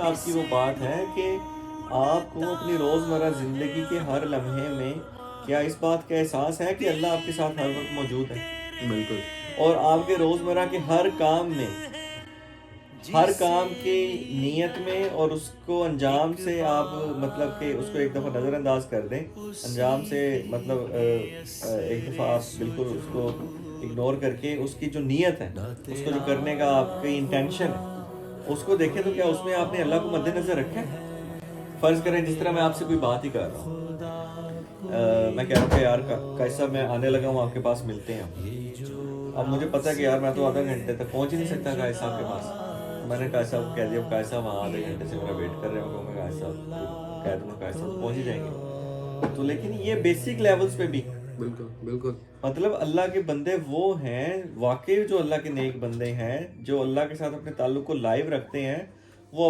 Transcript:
आपकी वो बात है कि आपको अपनी रोज़मर्रा ज़िंदगी के हर लम्हे में क्या इस बात का एहसास है कि अल्लाह आपके साथ हर वक्त मौजूद है बिल्कुल, और आपके रोज़मर्रा के हर काम में, हर काम की नीयत में और उसको अंजाम से आप मतलब कि उसको एक दफ़ा नज़रअंदाज कर दें, अंजाम से मतलब एक दफ़ा आप बिल्कुल उसको इग्नोर करके उसकी जो नीयत है, उसको जो करने का आपकी इंटेंशन है, उसको देखें तो क्या उसमें आपने अल्लाह को मद्देनज़र रखा है? फ़र्ज़ करें जिस तरह मैं आपसे कोई बात ही कर रहा हूँ। मैं कह रहा हूँ कि यार कैसा मैं आने लगा हूँ आपके पास मिलते हैं हम। अब मुझे पता है कि यार मैं तो आधा घंटे तक पहुँच ही नहीं सकता कायस साहब के पास। तो मैंने कायस साहब को कह दिया कायस साहब वहाँ आधे घंटे से मेरा वेट कर रहे हो कहूँगा कायस साहब कह दूँगा कायस साहब पहुँच ही जाएँगे। तो लेकिन ये बेसिक लेवल्स पे भी बिल्कुल, बिल्कुल। मतलब अल्लाह के बंदे वो हैं, वाक़ई जो अल्लाह के नेक बंदे हैं, जो अल्लाह के साथ अपने ताल्लुक को लाइव रखते हैं, वो